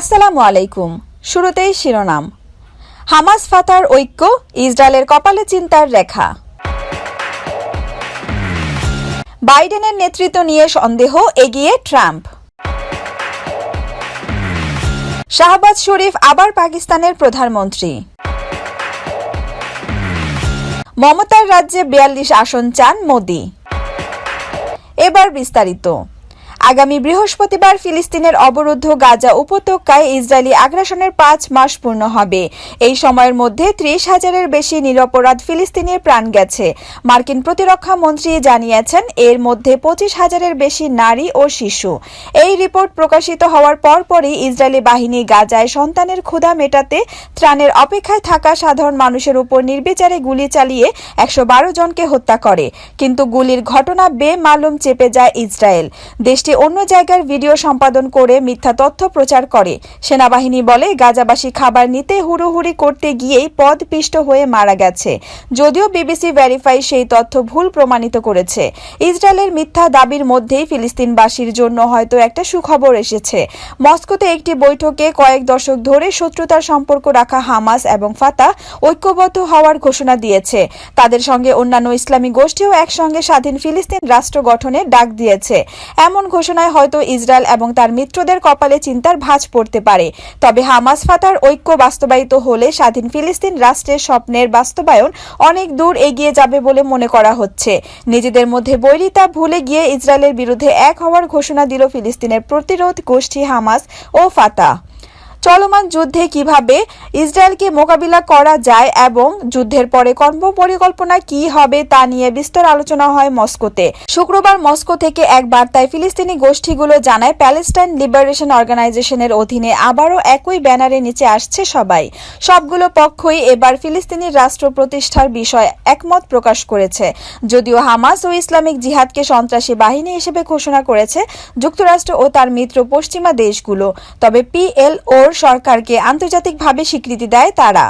আসসালামু আলাইকুম। শুরুতেই শিরোনাম। হামাস ফাতার ঐক্য, ইসরায়েলের কপালে চিন্তার রেখা। বাইডেনের নেতৃত্ব নিয়ে সন্দেহ, এগিয়ে ট্রাম্প। শাহবাজ শরীফ আবার পাকিস্তানের প্রধানমন্ত্রী। মমতার রাজ্যে ৪২ আসন চান মোদি। এবার বিস্তারিত। আগামী বৃহস্পতিবার ফিলিস্তিনের অবরুদ্ধ গাজা উপত্যকায় ইসরায়েলি আগ্রাসনের ৫ মাস পূর্ণ হবে। এই সময়ের মধ্যে ৩০,০০০-এর বেশি নিরপরাধ ফিলিস্তিনির প্রাণ গেছে। মার্কিন প্রতিরক্ষা মন্ত্রী জানিয়েছেন, এর মধ্যে ২৫,০০০-এর বেশি নারী ও শিশু। এই রিপোর্ট প্রকাশিত হওয়ার পরপরই ইসরায়েলি বাহিনী গাজায় সন্তানের ক্ষুধা মেটাতে ত্রাণের অপেক্ষায় থাকা সাধারণ মানুষের উপর নির্বিচারে গুলি চালিয়ে ১১২ জনকে হত্যা করে। কিন্তু গুলির ঘটনা বেমালুম চেপে যায় ইসরায়েল। দেশটি অন্য জায়গার ভিডিও সম্পাদন করে মিথ্যা তথ্য প্রচার করে। সেনাবাহিনী বলে, গাজাবাসী খাবার নিতে হুড়োহুড়ি করতে গিয়েই পদপিষ্ট হয়ে মারা গেছে। যদিও বিবিসি ভেরিফাই সেই তথ্য ভুল প্রমাণিত করেছে। ইসরায়েলের মিথ্যা দাবির মধ্যেই ফিলিস্তিনবাসীর জন্য হয়তো একটা সুখবর এসেছে। মস্কোতে একটি বৈঠকে কয়েক দশক ধরে শত্রুতার সম্পর্ক রাখা হামাস এবং ফাতাহ ঐক্যবদ্ধ হওয়ার ঘোষণা দিয়েছে। তাদের সঙ্গে অন্যান্য ইসলামী গোষ্ঠীও একসঙ্গে স্বাধীন ফিলিস্তিন রাষ্ট্র গঠনের ডাক দিয়েছে। এমন ঘোষণায় হয়তো ইসরায়েল এবং তার মিত্রদের কপালে চিন্তার ভাঁজ পড়তে পারে। তবে হামাস ফাতার ঐক্য বাস্তবায়িত হলে স্বাধীন ফিলিস্তিন রাষ্ট্রের স্বপ্নের বাস্তবায়ন অনেক দূর এগিয়ে যাবে বলে মনে করা হচ্ছে। নিজেদের মধ্যে বৈরিতা ভুলে গিয়ে ইসরায়েলের বিরুদ্ধে এক হওয়ার ঘোষণা দিল ফিলিস্তিনের প্রতিরোধ গোষ্ঠী হামাস ও ফাতাহ। চলমান যুদ্ধে কিভাবে ইসরায়েলকে মোকাবিলা করা যায় এবং যুদ্ধের পরে কর্মপরিকল্পনা কি হবে তা নিয়ে বিস্তর আলোচনা হয় মস্কোতে। শুক্রবার মস্কো থেকে এক বার্তায় ফিলিস্তিনি গোষ্ঠীগুলো জানায়, প্যালেস্টাইন লিবারেশন অর্গানাইজেশনের অধীনে আবারও একই ব্যানারের নিচে আসছে সবাই। সবগুলো পক্ষই এবার ফিলিস্তিনি রাষ্ট্র প্রতিষ্ঠার বিষয়ে একমত প্রকাশ করেছে। যদিও হামাস ও ইসলামিক জিহাদকে সন্ত্রাসী বাহিনী হিসেবে ঘোষণা করেছে যুক্তরাষ্ট্র ও তার মিত্র পশ্চিমা দেশগুলো, তবে পিএলওর সরকারকে আন্তর্জাতিকভাবে স্বীকৃতি দেয় তারা।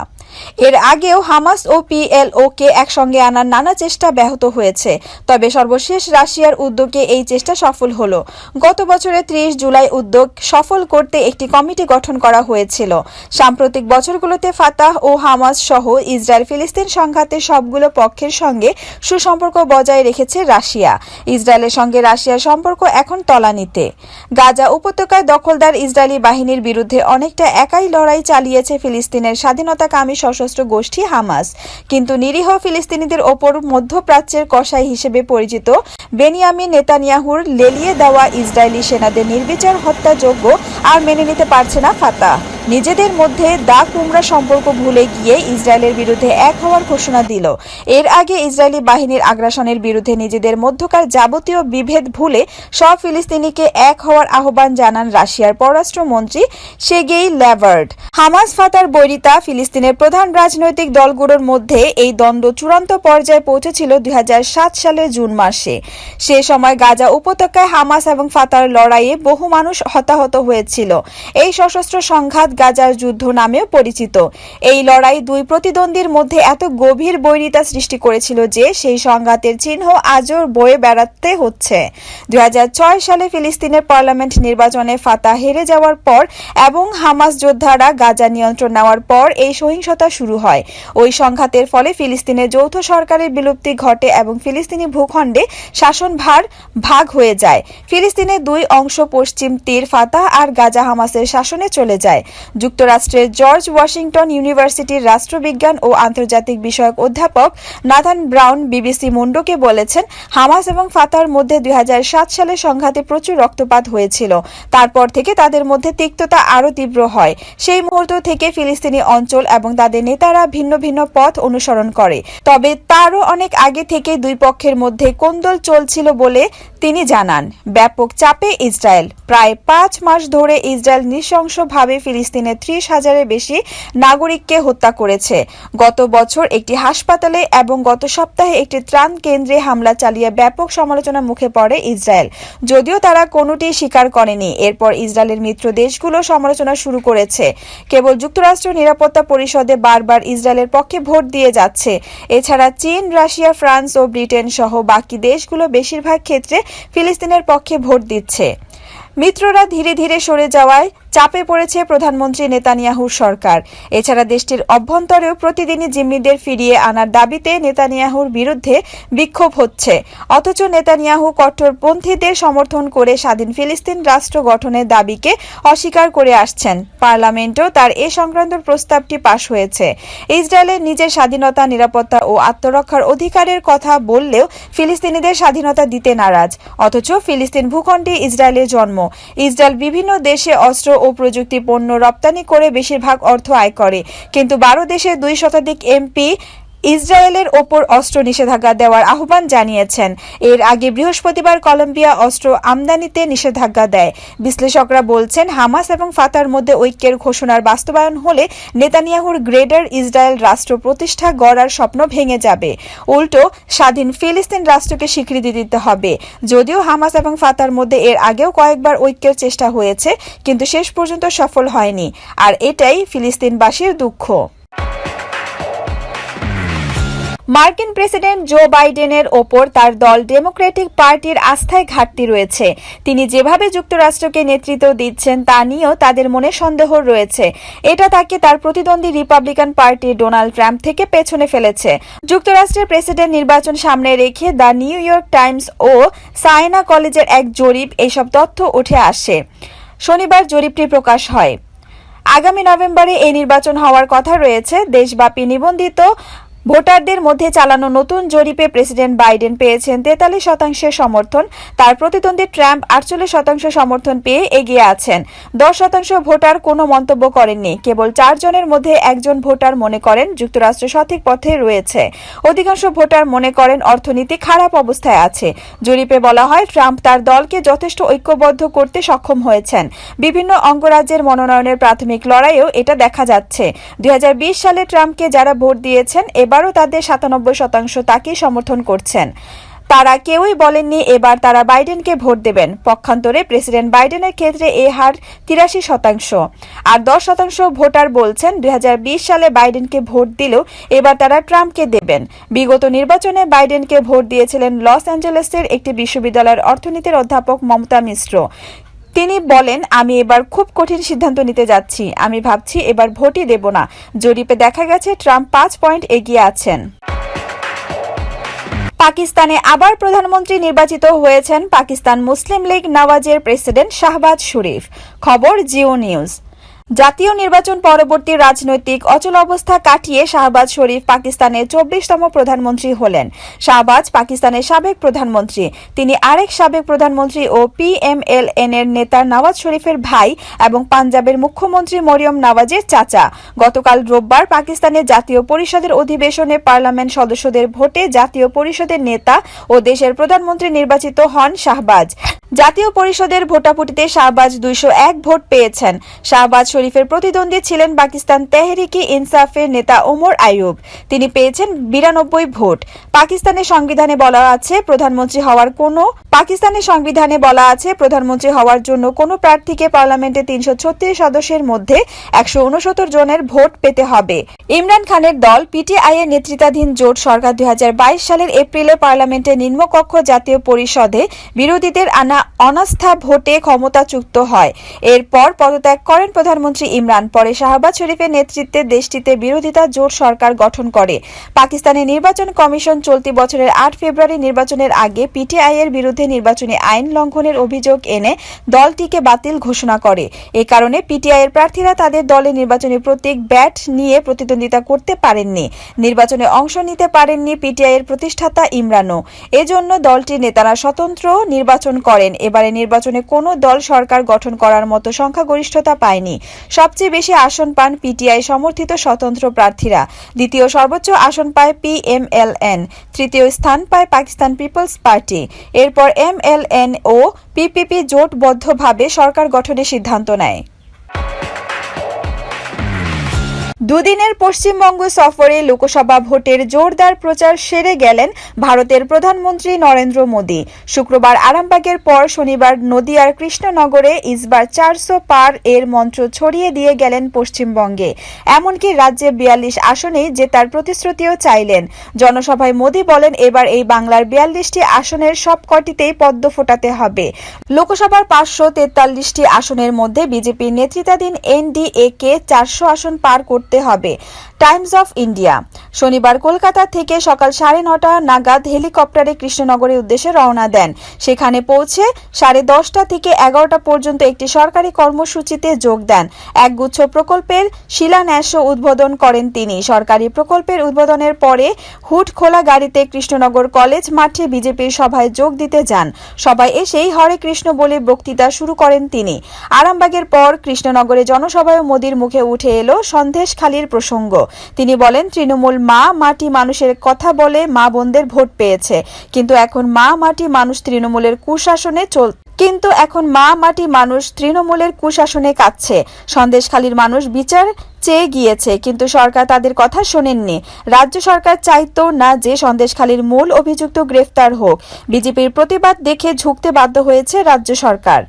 এর আগেও হামাস ও পিএলওকে একসঙ্গে আনার নানা চেষ্টা ব্যাহত হয়েছে, তবে সর্বশেষ রাশিয়ার উদ্যোগে এই চেষ্টা সফল হলো। গত বছরের ৩০ জুলাই উদ্যোগ সফল করতে একটি কমিটি গঠন করা হয়েছিল। সাম্প্রতিক বছরগুলোতে ফাতাহ ও হামাস সহ ইসরায়েল ফিলিস্তিন সংঘাতের সবগুলো পক্ষের সঙ্গে সুসম্পর্ক বজায় রেখেছে রাশিয়া। ইসরায়েলের সঙ্গে রাশিয়ার সম্পর্ক এখন তলানিতে। গাজা উপত্যকায় দখলদার ইসরায়েলি বাহিনীর বিরুদ্ধে অনেকটা একাই লড়াই চালিয়েছে ফিলিস্তিনের স্বাধীনতাকামী সশস্ত্র গোষ্ঠী হামাস। কিন্তু নিরীহ ফিলিস্তিনিদের ওপর মধ্যপ্রাচ্যের কসাই হিসেবে পরিচিত বেনিয়ামিন নেতানিয়াহুর লেলিয়ে দেওয়া ইসরায়েলি সেনাদের নির্বিচার হত্যাযোগ্য আর মেনে নিতে পারছে না ফাতাহ। নিজেদের মধ্যে দা কুমড়া সম্পর্ক ভুলে গিয়ে ইসরায়েলের বিরুদ্ধে এক হওয়ার ঘোষণা দিল। এর আগে ইসরায়েলি বাহিনীর আগ্রাসনের বিরুদ্ধে নিজেদের মধ্যকার যাবতীয় বিভেদ ভুলে সব ফিলিস্তিনিকে এক হওয়ার আহ্বান জানান রাশিয়ার পররাষ্ট্রমন্ত্রী সের্গেই ল্যাভার্ভ। হামাস ফাতার বৈরিতা ফিলিস্তিনের প্রধান রাজনৈতিক দলগুলোর মধ্যে এই দ্বন্দ্ব চূড়ান্ত পর্যায়ে পৌঁছেছিল ২০০৭ সালের জুন মাসে। সে সময় গাজা উপত্যকায় হামাস এবং ফাতার লড়াইয়ে বহু মানুষ হতাহত হয়েছিল। এই সশস্ত্র সংঘাত গাজার যুদ্ধ নামেও পরিচিত। এই লড়াই দুই প্রতিদ্বন্দ্বীর মধ্যে এত গভীর বৈরিতা সৃষ্টি করেছিল যে সেই সংঘাতের চিহ্ন আজও বয়ে বেড়াতে হচ্ছে। ২০০৬ সালে ফিলিস্তিনের পার্লামেন্ট নির্বাচনে ফাতাহ হেরে যাওয়ার পর এবং হামাস যোদ্ধারা গাজা নিয়ন্ত্রণ নেওয়ার পর এই সহিংসতা শুরু হয়। ওই সংঘাতের ফলে ফিলিস্তিনের যৌথ সরকারের বিলুপ্তি ঘটে এবং ফিলিস্তিনি ভূখণ্ডে শাসনভার ভাগ হয়ে যায়। ফিলিস্তিনের দুই অংশ, পশ্চিম তীর ফাতাহ আর গাজা হামাসের শাসনে চলে যায়। যুক্তরাষ্ট্রের জর্জ ওয়াশিংটন ইউনিভার্সিটির রাষ্ট্রবিজ্ঞান ও আন্তর্জাতিক বিষয়ক অধ্যাপক নাথান ব্রাউন বিবিসি মুন্ডোকে বলেছেন, হামাস এবং ফাতাহর মধ্যে ২০০৭ সালে সংঘাতে প্রচুর রক্তপাত হয়েছিল। তারপর থেকে তাদের মধ্যে তিক্ততা আরও তীব্র হয়। সেই মুহূর্ত থেকে ফিলিস্তিনি অঞ্চল এবং তাদের নেতারা ভিন্ন ভিন্ন পথ অনুসরণ করে। তবে তারও অনেক আগে থেকে দুই পক্ষের মধ্যে কোন্দল চলছিল বলে তিনি জানান। ব্যাপক চাপে ইসরায়েল। প্রায় ৫ মাস ধরে ইসরায়েল নৃশংসভাবে ফিলিস্তিনের ৩০,০০০-এর বেশি নাগরিককে হত্যা করেছে। গত বছর একটি হাসপাতালে এবং গত সপ্তাহে একটি ত্রাণ কেন্দ্রে হামলা চালিয়ে ব্যাপক সমালোচনার মুখে পড়ে ইসরায়েল, যদিও তারা কোনোটি স্বীকার করেনি। এরপর ইসরায়েলের মিত্র দেশগুলো সমালোচনা শুরু করেছে। কেবল যুক্তরাষ্ট্র নিরাপত্তা পরিষদে বারবার ইসরায়েলের পক্ষে ভোট দিয়ে যাচ্ছে। এছাড়া চীন, রাশিয়া, ফ্রান্স ও ব্রিটেন সহ বাকি দেশগুলো বেশিরভাগ ক্ষেত্রে ফিলিস্তিনের পক্ষে ভোট দিচ্ছে। মিত্ররা ধীরে ধীরে সরে যাওয়ায় চাপে পড়েছে প্রধানমন্ত্রী নেতানিয়াহুর সরকার। এছাড়া দেশটির অভ্যন্তরেও প্রতিদিনই জিম্মিদের ফিরিয়ে আনার দাবিতে নেতানিয়াহুর বিরুদ্ধে বিক্ষোভ হচ্ছে। অথচ নেতানিয়াহু কট্টরপন্থীদের সমর্থন করে স্বাধীন ফিলিস্তিন রাষ্ট্র গঠনের দাবিকে অস্বীকার করে আসছেন। পার্লামেন্টেও তার এ সংক্রান্ত প্রস্তাবটি পাশ হয়েছে। ইসরায়েলের নিজের স্বাধীনতা, নিরাপত্তা ও আত্মরক্ষার অধিকারের কথা বললেও ফিলিস্তিনিদের স্বাধীনতা দিতে নারাজ। অথচ ফিলিস্তিন ভূখণ্ডে ইসরায়েলের জন্ম। ইসরায়েল বিভিন্ন দেশে অস্ত্র ও প্রযুক্তি পণ্য রপ্তানি করে বেশিরভাগ অর্থ আয় করে, কিন্তু 12 দেশের 2 শতাধিক এমপি ইসরায়েলের ওপর অস্ত্র নিষেধাজ্ঞা দেওয়ার আহ্বান জানিয়েছেন। এর আগে বৃহস্পতিবার কলম্বিয়া অস্ত্র আমদানিতে নিষেধাজ্ঞা দেয়। বিশ্লেষকরা বলছেন, হামাস এবং ফাতার মধ্যে ঐক্যের ঘোষণার বাস্তবায়ন হলে নেতানিয়াহুর গ্রেটার ইসরায়েল রাষ্ট্র প্রতিষ্ঠা গড়ার স্বপ্ন ভেঙে যাবে। উল্টো স্বাধীন ফিলিস্তিন রাষ্ট্রকে স্বীকৃতি দিতে হবে। যদিও হামাস এবং ফাতার মধ্যে এর আগেও কয়েকবার ঐক্যের চেষ্টা হয়েছে, কিন্তু শেষ পর্যন্ত সফল হয়নি। আর এটাই ফিলিস্তিনবাসীর দুঃখ। মার্কিন প্রেসিডেন্ট জো বাইডেনের ওপর তার দল ডেমোক্রেটিক পার্টির আস্থায় ঘাটতি রয়েছে। তিনি যেভাবে যুক্তরাষ্ট্রকে নেতৃত্ব দিচ্ছেন তা নিয়েও তাদের মনে সন্দেহ রয়েছে। এটা তাকে তার প্রতিদ্বন্দ্বী রিপাবলিকান পার্টি ডোনাল্ড ট্রাম্প থেকে পেছনে ফেলেছে। যুক্তরাষ্ট্রের প্রেসিডেন্ট নির্বাচন সামনে রেখে দ্য নিউ ইয়র্ক টাইমস ও সায়েনা কলেজের এক জরিপ এইসব তথ্য উঠে আসে। শনিবার জরিপটি প্রকাশ হয়। আগামী নভেম্বরে এই নির্বাচন হওয়ার কথা রয়েছে। দেশব্যাপী নিবন্ধিত ভোটারদের মধ্যে চালানো নতুন জরিপে প্রেসিডেন্ট বাইডেন পেয়েছেন 43% সমর্থন। তার প্রতিদ্বন্দ্বী ট্রাম্প 48% সমর্থন পেয়ে এগিয়ে আছেন। 10% ভোটার কোনো মন্তব্য করেননি। কেবল 4 জনের মধ্যে একজন ভোটার মনে করেন যুক্তরাষ্ট্র সঠিক পথে রয়েছে। অধিকাংশ ভোটার মনে করেন অর্থনীতি খারাপ অবস্থায় আছে। জরিপে বলা হয়, ট্রাম্প তার দলকে যথেষ্ট ঐক্যবদ্ধ করতে সক্ষম হয়েছেন। বিভিন্ন অঙ্গরাজ্যের মনোনয়নের প্রাথমিক লড়াইয়েও এটা দেখা যাচ্ছে। 2020 সালে ট্রাম্পকে যারা ভোট দিয়েছেন এবারও তাদের 97% তাকেই সমর্থন করছেন। তারা কেউই বলেননি এবার তারা বাইডেনকে ভোট দেবেন। পক্ষান্তরে প্রেসিডেন্ট বাইডেনের ক্ষেত্রে এ হার 83%। আর 10% ভোটার বলছেন 2020 সালে বাইডেনকে ভোট দিলেও এবার তারা ট্রাম্পকে দেবেন। বিগত নির্বাচনে বাইডেনকে ভোট দিয়েছিলেন লস অ্যাঞ্জেলেসের একটি বিশ্ববিদ্যালয়ের অর্থনীতির অধ্যাপক মমতা মিশ্র। তিনি বলেন, আমি এবার খুব কঠিন সিদ্ধান্ত নিতে যাচ্ছি। আমি ভাবছি এবার ভোটই দেব না। জরিপে দেখা গেছে ট্রাম্প 5 পয়েন্ট এগিয়ে আছেন। পাকিস্তানে আবার প্রধানমন্ত্রী নির্বাচিত হয়েছেন পাকিস্তান মুসলিম লীগ নওয়াজের প্রেসিডেন্ট শাহবাজ শরীফ। খবর জিও নিউজ। জাতীয় নির্বাচন পরবর্তী রাজনৈতিক অচল অবস্থা কাটিয়ে শাহবাজ শরীফ পাকিস্তানের 24তম প্রধানমন্ত্রী হলেন। শাহবাজ পাকিস্তানের সাবেক প্রধানমন্ত্রী। তিনি আরেক সাবেক প্রধানমন্ত্রী ও PMLN এর নেতা নওয়াজ শরীফের ভাই এবং পাঞ্জাবের মুখ্যমন্ত্রী মরিয়ম নওয়াজের চাচা। গতকাল রোববার পাকিস্তানের জাতীয় পরিষদের অধিবেশনে পার্লামেন্ট সদস্যদের ভোটে জাতীয় পরিষদের নেতা ও দেশের প্রধানমন্ত্রী নির্বাচিত হন শাহবাজ। জাতীয় পরিষদের ভোটাভুটিতে শাহবাজ 201 ভোট পেয়েছেন। শাহবাজ শরীফের প্রতিদ্বন্দ্বী ছিলেন পাকিস্তান তেহরিকে ইনসাফের নেতা ওমর আইয়ুব। তিনি পেয়েছেন 92 ভোট। পাকিস্তানের সংবিধানে বলা আছে প্রধানমন্ত্রী হওয়ার জন্য কোনো প্রার্থীকে পার্লামেন্টে 336 সদস্যের মধ্যে 169 জনের ভোট পেতে হবে। ইমরান খানের দল PTI এর নেতৃত্বাধীন জোট সরকার 2022 সালের এপ্রিলে পার্লামেন্টের নিম্নকক্ষ জাতীয় পরিষদে বিরোধীদের আনা অনাস্থা ভোটে ক্ষমতাচ্যুত হয়। এরপর পদত্যাগ করেন প্রধানমন্ত্রী ইমরান। পরে শাহবাজ শরীফের নেতৃত্বে দেশটিতে বিরোধিতা জোট সরকার গঠন করে। পাকিস্তানের নির্বাচন কমিশন চলতি বছরের 8 ফেব্রুয়ারি নির্বাচনের আগে PTI এর বিরুদ্ধে নির্বাচনী আইন লঙ্ঘনের অভিযোগ এনে দলটিকে বাতিল ঘোষণা করে। এ কারণে PTI এর প্রার্থীরা তাদের দলের নির্বাচনী প্রতীক ব্যাট নিয়ে প্রতিদ্বন্দ্বিতা করতে পারেননি। নির্বাচনে অংশ নিতে পারেননি PTI এর প্রতিষ্ঠাতা ইমরানও। এজন্য দলটির নেতারা স্বতন্ত্র নির্বাচন করেন। এবারে নির্বাচনে কোনো দল সরকার গঠন করার মতো সংখ্যাগরিষ্ঠতা পায়নি। সবচেয়ে বেশি আসন পান PTI সমর্থিত স্বতন্ত্র প্রার্থীরা। দ্বিতীয় সর্বোচ্চ আসন পায় PMLN। তৃতীয় স্থান পায় পাকিস্তান পিপলস পার্টি। এরপর MLN ও PPP জোটবদ্ধভাবে সরকার গঠনের সিদ্ধান্ত নেয়। দুদিনের পশ্চিমবঙ্গ সফরে লোকসভা ভোটের জোরদার প্রচার সেরে গেলেন ভারতের প্রধানমন্ত্রী নরেন্দ্র মোদী। শুক্রবার আরামবাগের পর শনিবার নদিয়ার কৃষ্ণনগরে ইসবার 400 পার এর মন্ত্র ছড়িয়ে দিয়ে গেলেন পশ্চিমবঙ্গে। এমনকি রাজ্যে 42 আসনেই জেতার প্রতিশ্রুতিও চাইলেন। জনসভায় মোদী বলেন, এবার এই বাংলার 42টি আসনের সবকটিতেই পদ্ম ফোটাতে হবে। লোকসভার 543টি আসনের মধ্যে বিজেপির নেতৃত্বাধীন এনডিএ কে 400 আসন পার করতে হবে। Times of India. শনিবার কলকাতা থেকে সকাল 9:30 নাগাদ হেলিকপ্টারে কৃষ্ণনগরের উদ্দেশ্যে রওনা দেন। সেখানে পৌঁছে 10:30 থেকে 11টা পর্যন্ত একটি সরকারি কর্মসূচিতে যোগ দেন। একগুচ্ছ প্রকল্পের শিলান্যাস উদ্বোধন করেন তিনি। সরকারি প্রকল্পের উদ্বোধনের পরে হুড খোলা গাড়িতে কৃষ্ণনগর কলেজ মাঠে বিজেপির সভায় যোগ দিতে যান। সভায় এসেই হরে কৃষ্ণ বলে বক্তৃতা শুরু করেন তিনি। আরামবাগের পর কৃষ্ণনগরে জনসভায় মোদীর মুখে উঠে এলো সন্দেশখালীর প্রসঙ্গ। তিনি বলেন, তৃণমূল মা মাটি মানুষের কথা বলে মা বোনদের ভোট পেয়েছে, কিন্তু এখন মা মাটি মানুষ তৃণমূলের কুশাসনে কাটছে। সন্দেশখালীর মানুষ বিচার চেয়ে গিয়েছে, কিন্তু সরকার তাদের কথা শোনেননি। রাজ্য সরকার চাইতো না যে সন্দেশখালীর মূল অভিযুক্ত গ্রেফতার হোক। বিজেপির প্রতিবাদ দেখে ঝুঁকতে বাধ্য হয়েছে রাজ্য সরকার।